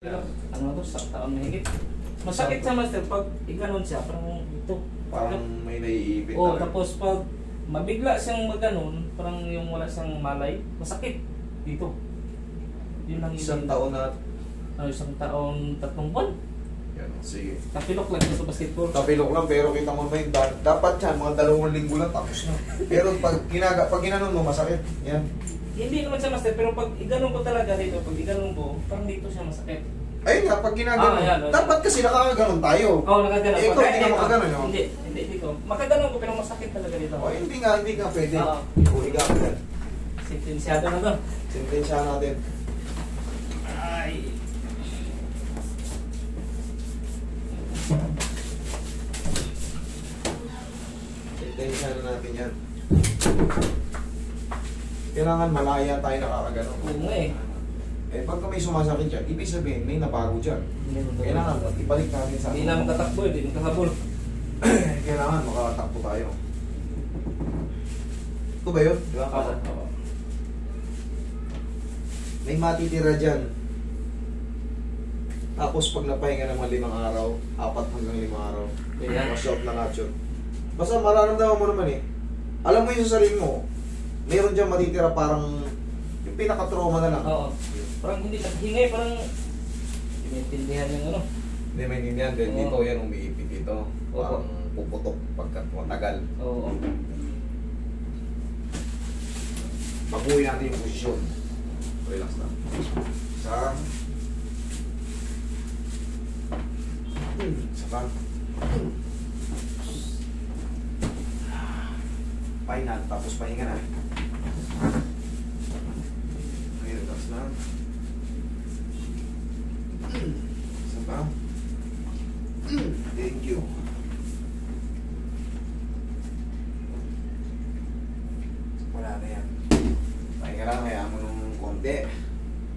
Ano to, sa taon na higit. Masakit sa master pag iganon siya, parang ito. Parang may naiipit Oo, talaga. tapos pag mabigla siyang maganon, parang yung wala siyang malay, masakit dito. Yun lang Isang taon na. Isang taon, 3 buwan. Yan, sige. Tapilok lang sa basketball. Tapilok lang, pero kita mo ba yung dapat yan, mga 2 linggo lang tapos na. Pero pag ginanon mo, masakit. Yan. Hindi naman siya master, pero pag iganon ko talaga dito, pag iganon ko, parang dito siya masakit. Ayun nga, pag ginaganon, Yan, dapat kasi nakakaganon tayo. Oo, nakaganon Eh, ko. ikaw hindi ka makaganon, no? Hindi ko. Makaganon ko, pero masakit talaga dito. O, hindi nga pwede. Oo. Higa ka yan. Sentensyado na to. Sentensya natin. Ay. Sentensya na natin yan. Kailangan malaya tayo nakakaganon. Oo nga eh. Eh, pagka may sumasakit dyan, ibig sabihin, may nabago dyan. Kailangan, ibalik natin sa... Hindi na makatakbo, hindi makahabol. Kailangan, makatakbo tayo. Ito ba yun? Di ba? Oo. May matitira dyan. Tapos pag napahinga ng mga 5 araw, 4 hanggang 5 araw, Kaya, ma-shot na nacho. Basta mararamdaman mo naman eh. Alam mo yung sa sarili mo, meron dyan matitira parang yung pinaka-trauma na lang. oo. Parang hindi naghingay, parang hindi maintindihan yung ano. Hindi maintindihan din Oo. dito, yan umiipit dito. Parang puputok pagkat matagal. Oo. Baguhin natin yung posisyon. Relax na. Isa pa. Pahinga, tapos pahinga na. Okay, relax na. Isa pa. Thank you. Wala na yan. Pahinga lang, hayaan mo nung konti.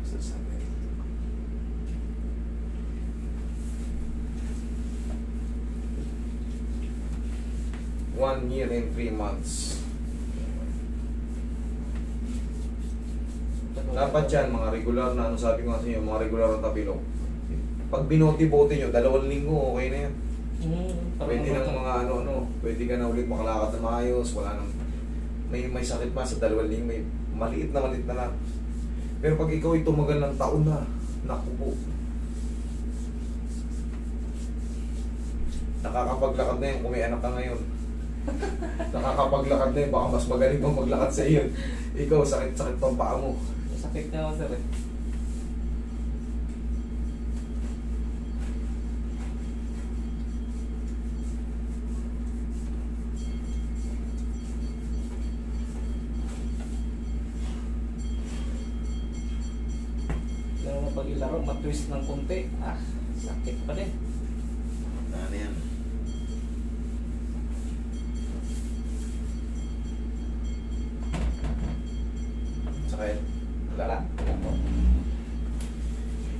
Sasabi. 1 year and 3 months. Dapat yan, mga regular na, ano sabi ko nga sa inyo, mga regular na tapilok. Pag binoti-bote nyo, 2 linggo, okay na yan. Pwede ng mga ano-ano, pwede ka na ulit makalakad na maayos, wala nang, may sakit pa sa 2 linggo, may maliit na lang. Pero pag ikaw ay tumagal ng taon na, naku po. Nakakapaglakad na yun kung may anak ka ngayon. Nakakapaglakad na yun, baka mas magaling pang maglakad sa iyo. Ikaw, sakit-sakit pang paa mo. Sakit na ako, sir eh. Pero pag ilaro, matwist ng konti, sakit pa din. Ano yan? Sakit? Wala.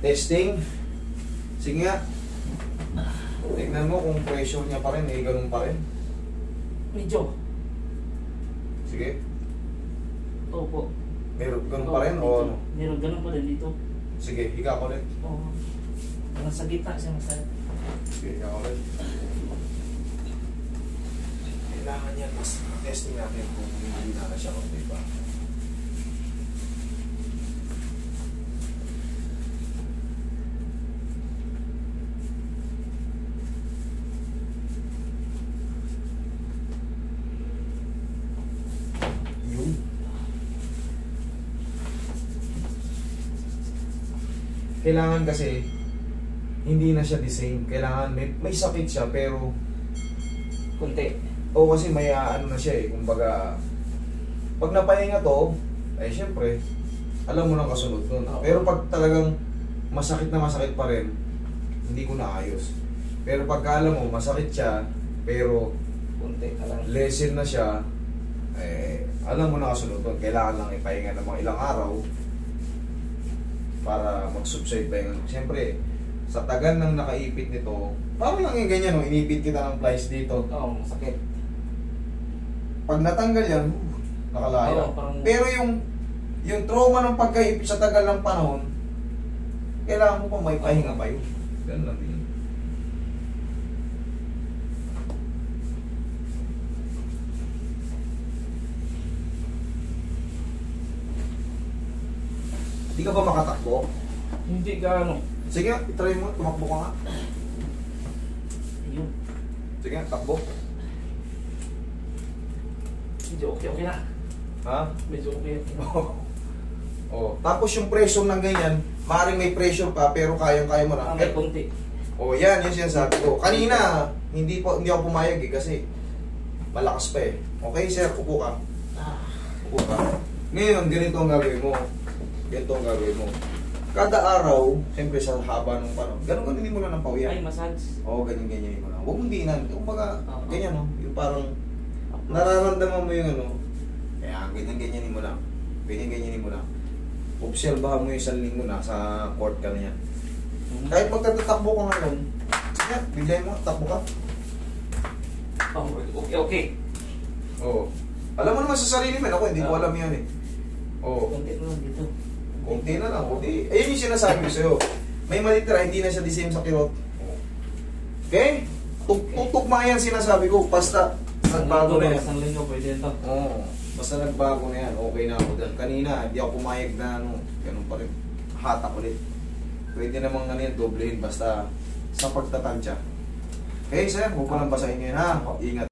Testing. Sige nga. Tignan mo kung pressure niya pa rin, ganun pa rin. Medyo. Sige. Opo. Meron ganun pa rin o ano? Meron ganun pa din dito. Sige, higa ko ulit. Oo. Parang sa gitna siya masaya. Sige, higa ko ulit. Kailangan yan, mas testing natin kung hindi na siya kung diba. Yun. Kailangan kasi hindi na siya the same. Kailangan may sakit siya pero Kunti. o kasi may ano na siya eh, kumbaga pag napahinga to, ay syempre alam mo nang kasunod nun. Oo. Pero pag talagang masakit na masakit pa rin, hindi ko na ayos. Pero pagka alam mo masakit siya, pero Kunti ka lang. lessen na siya, eh alam mo na kasunod nun. Kailangan lang ipahinga ng mga ilang araw para mag-subside pa yung siyempre sa tagal ng nakaipit nito, parang lang yung ganyan, no? Inipit kita ng plies dito. Oo, sakit. Pag natanggal yan, nakalaya. Oo, parang- Pero yung trauma ng pagkaipit sa tagal ng panahon, kailangan mo pa may pahinga pa yun. Ganun lang din. Hindi ka ba makatakbo? Hindi gaano. Sige, try mo. Tumakbo ka nga. Yun. Sige, takbo. Medyo okay na. Ha? Medyo okay. Oh. Tapos yung pressure ng ganyan, maaaring may pressure pa pero kayang-kaya mo na. May konti. Oh, yan, yung sinasabi ko. Kanina, hindi ako pumayag kasi malakas pa eh. Okay, sir, upo ka. Upo ka. Ngayon, ganito ang gagawin mo. Ganito ang gagawin mo. Kada araw, siyempre sa haba ng panahon, ganun mo lang ng pawiyan. Ay, massage. Oo, ganyan mo lang. Huwag mong diinan. Kumbaga, ganyan, no? Yung parang Tapos, nararamdaman mo yung ano. Kaya, ganyan mo lang. Ganyan mo lang. Obserbahan mo yung isang linggo na sa court ka na yan. Kahit magtatatakbo ka ngayon, sige, bigay mo, takbo ka. okay. Oo. Alam mo naman sa sarili mo, ako hindi ko alam yan eh. Oo. Konti na lang dito. Kunti na lang, kunti. Ayun yung sinasabi ko sa'yo. May malitira, hindi na siya the same sa kirot. Okay? Tutugma yan sinasabi ko, basta nagbago na yan. Isang linggo, pwede ito. Oo. Basta nagbago na yan, okay na ako dyan. Kanina, hindi ako pumayag na ano, ganun pa rin. Hatak ulit. Pwede namang ano yan, doblehin basta sa pagtatansya. Okay, sir, huwag ko lang basahin ngayon ha. Ingat.